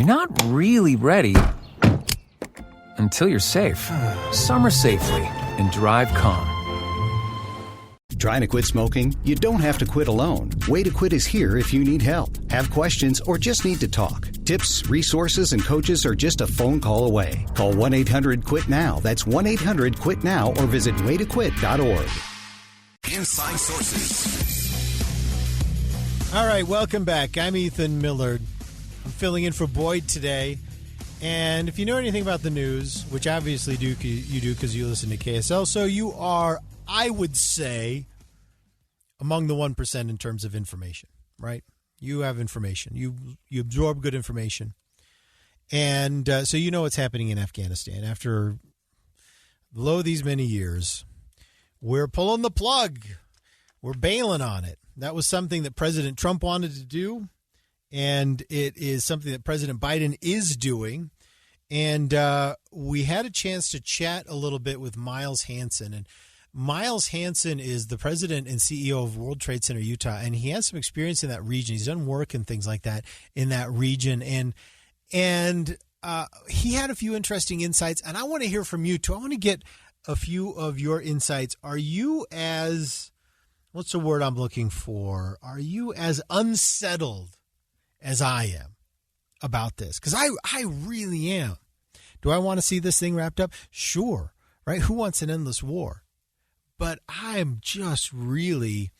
You're not really ready until you're safe. Summer safely and drive calm. Trying to quit smoking? You don't have to quit alone. Way to Quit is here if you need help, have questions, or just need to talk. Tips, resources, and coaches are just a phone call away. Call 1-800-QUIT-NOW. That's 1-800-QUIT-NOW or visit waytoquit.org. Inside Sources. All right, welcome back. I'm Ethan Millard. I'm filling in for Boyd today. And if you know anything about the news, which obviously you do because you listen to KSL, so you are, I would say, among the 1% in terms of information, right? You have information. You absorb good information. And so you know what's happening in Afghanistan. After these many years, we're pulling the plug. We're bailing on it. That was something that President Trump wanted to do, and it is something that President Biden is doing. And we had a chance to chat a little bit with Miles Hansen. And Miles Hansen is the president and CEO of World Trade Center Utah, and he has some experience in that region. He's done work and things like that in that region. And he had a few interesting insights, and I want to hear from you, too. I want to get a few of your insights. Are you as... what's the word I'm looking for? Are you as unsettled as I am about this? Because I really am. Do I want to see this thing wrapped up? Sure, right? Who wants an endless war? But I'm just really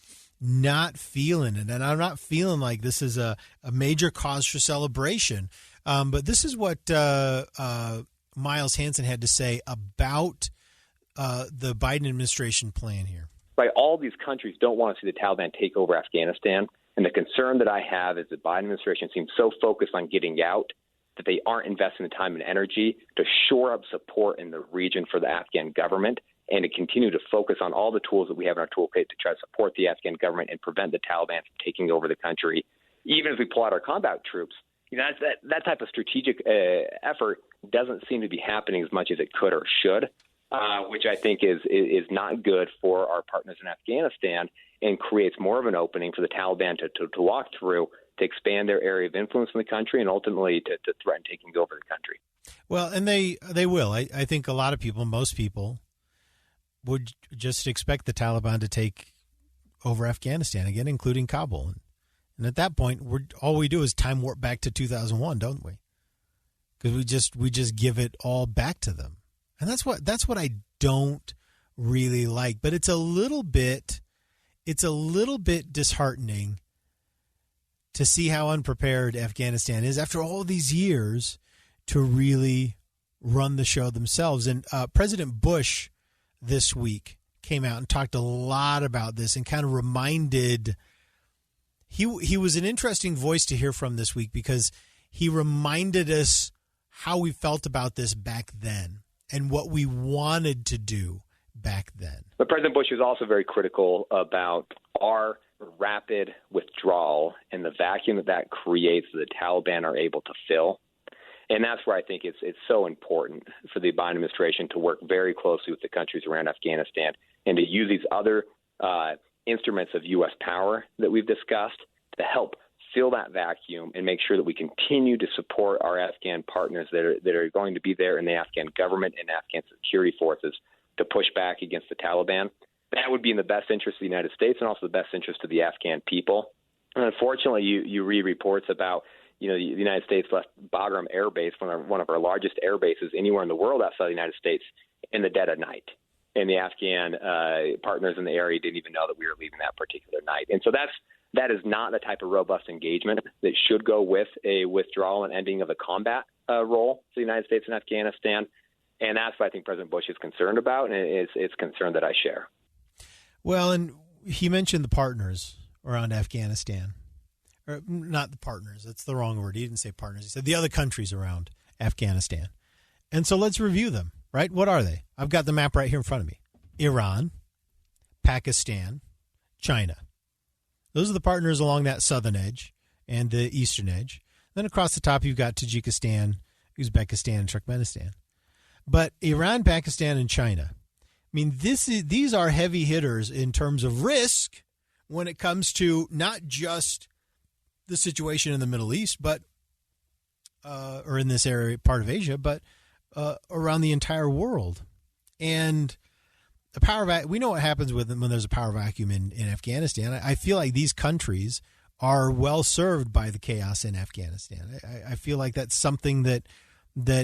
not feeling it. And I'm not feeling like this is a major cause for celebration. But this is what Miles Hansen had to say about the Biden administration plan here. Right, all these countries don't want to see the Taliban take over Afghanistan. And the concern that I have is the Biden administration seems so focused on getting out that they aren't investing the time and energy to shore up support in the region for the Afghan government and to continue to focus on all the tools that we have in our toolkit to try to support the Afghan government and prevent the Taliban from taking over the country. Even as we pull out our combat troops, you know, that type of strategic effort doesn't seem to be happening as much as it could or should. Which I think is not good for our partners in Afghanistan and creates more of an opening for the Taliban to walk through to expand their area of influence in the country and ultimately to threaten taking over the country. Well, and they will. I think a lot of people, most people, would just expect the Taliban to take over Afghanistan again, including Kabul. And at that point, all we do is time warp back to 2001, don't we? Because we just give it all back to them. And that's what I don't really like. But it's a little bit disheartening to see how unprepared Afghanistan is after all these years to really run the show themselves. And President Bush this week came out and talked a lot about this and kind of reminded he was an interesting voice to hear from this week because he reminded us how we felt about this back then and what we wanted to do back then. But President Bush was also very critical about our rapid withdrawal and the vacuum that creates that the Taliban are able to fill. And that's where I think it's so important for the Biden administration to work very closely with the countries around Afghanistan and to use these other instruments of U.S. power that we've discussed to help fill that vacuum and make sure that we continue to support our Afghan partners that are going to be there in the Afghan government and Afghan security forces to push back against the Taliban. That would be in the best interest of the United States and also the best interest of the Afghan people. And unfortunately, you read reports about, the United States left Bagram Air Base, one of our largest air bases anywhere in the world outside the United States, in the dead of night. And the Afghan partners in the area didn't even know that we were leaving that particular night. And so that is not the type of robust engagement that should go with a withdrawal and ending of the combat role for the United States in Afghanistan. And that's what I think President Bush is concerned about, and it's concern that I share. Well, and he mentioned the partners around Afghanistan. Or not the partners. That's the wrong word. He didn't say partners. He said the other countries around Afghanistan. And so let's review them, right? What are they? I've got the map right here in front of me. Iran, Pakistan, China. Those are the partners along that southern edge and the eastern edge. Then across the top, you've got Tajikistan, Uzbekistan, and Turkmenistan. But Iran, Pakistan, and China, I mean, these are heavy hitters in terms of risk when it comes to not just the situation in the Middle East, but or in this area, part of Asia, but around the entire world. And we know what happens when there's a power vacuum in Afghanistan. I feel like these countries are well served by the chaos in Afghanistan. I feel like that's something that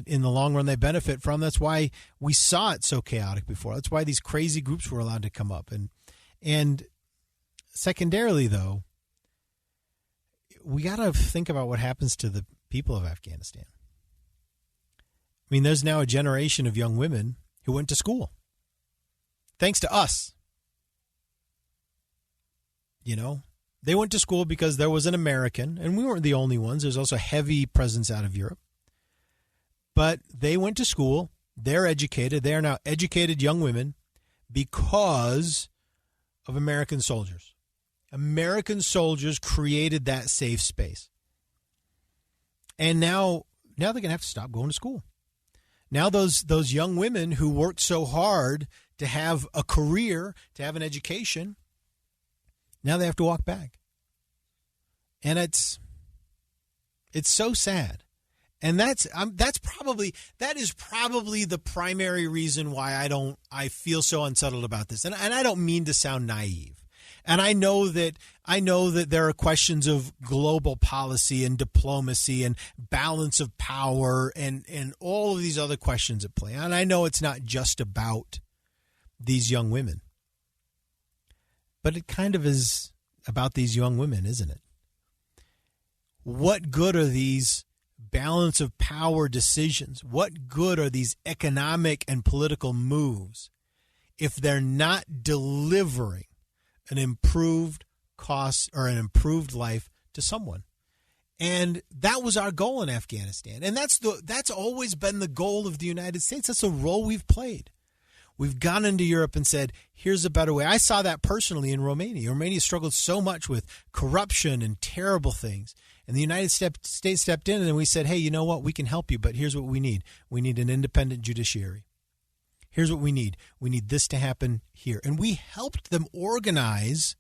in the long run they benefit from. That's why we saw it so chaotic before. That's why these crazy groups were allowed to come up. And secondarily, though, we got to think about what happens to the people of Afghanistan. I mean, there's now a generation of young women who went to school. Thanks to us. You know, they went to school because there was an American, and we weren't the only ones. There's also a heavy presence out of Europe. But they went to school. They're educated. They are now educated young women because of American soldiers. American soldiers created that safe space. And now they're going to have to stop going to school. Now those young women who worked so hard to have a career, to have an education, now they have to walk back. And it's so sad. And that is probably the primary reason why I feel so unsettled about this. And I don't mean to sound naive. And I know that there are questions of global policy and diplomacy and balance of power and all of these other questions at play. And I know it's not just about these young women. But it kind of is about these young women, isn't it? What good are these balance of power decisions? What good are these economic and political moves if they're not delivering an improved cost or an improved life to someone? And that was our goal in Afghanistan. And that's always been the goal of the United States. That's the role we've played. We've gone into Europe and said, here's a better way. I saw that personally in Romania. Romania struggled so much with corruption and terrible things. And the United States stepped in and we said, hey, you know what? We can help you, but here's what we need. We need an independent judiciary. Here's what we need. We need this to happen here. And we helped them organize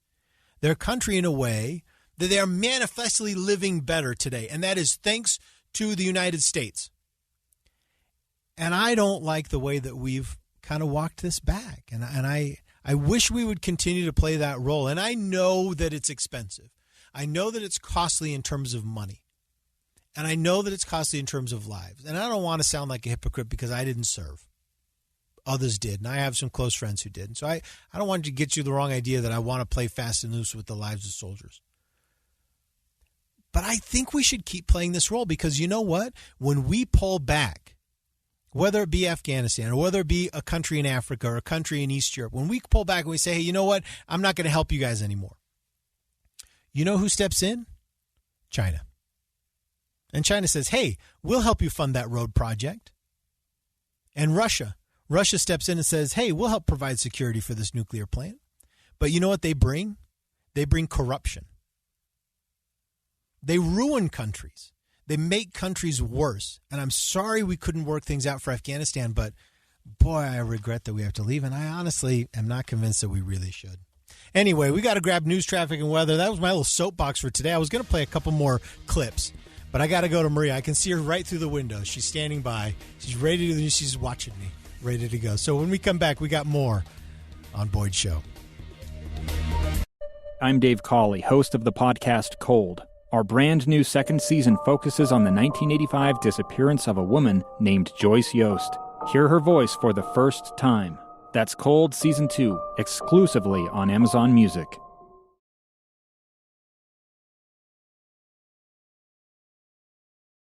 their country in a way that they are manifestly living better today. And that is thanks to the United States. And I don't like the way that we've kind of walked this back. And I wish we would continue to play that role. And I know that it's expensive. I know that it's costly in terms of money. And I know that it's costly in terms of lives. And I don't want to sound like a hypocrite because I didn't serve. Others did. And I have some close friends who did. And so I don't want to get you the wrong idea that I want to play fast and loose with the lives of soldiers. But I think we should keep playing this role because you know what? When we pull back, whether it be Afghanistan or whether it be a country in Africa or a country in East Europe, when we pull back and we say, hey, you know what? I'm not going to help you guys anymore. You know who steps in? China. And China says, hey, we'll help you fund that road project. And Russia steps in and says, hey, we'll help provide security for this nuclear plant. But you know what they bring? They bring corruption. They ruin countries. They make countries worse. And I'm sorry we couldn't work things out for Afghanistan, but boy, I regret that we have to leave. And I honestly am not convinced that we really should. Anyway, we got to grab news, traffic, and weather. That was my little soapbox for today. I was going to play a couple more clips, but I got to go to Maria. I can see her right through the window. She's standing by. She's ready to. She's watching me, ready to go. So when we come back, we got more on Boyd's Show. I'm Dave Cawley, host of the podcast Cold. Our brand new second season focuses on the 1985 disappearance of a woman named Joyce Yost. Hear her voice for the first time. That's Cold Season 2, exclusively on Amazon Music.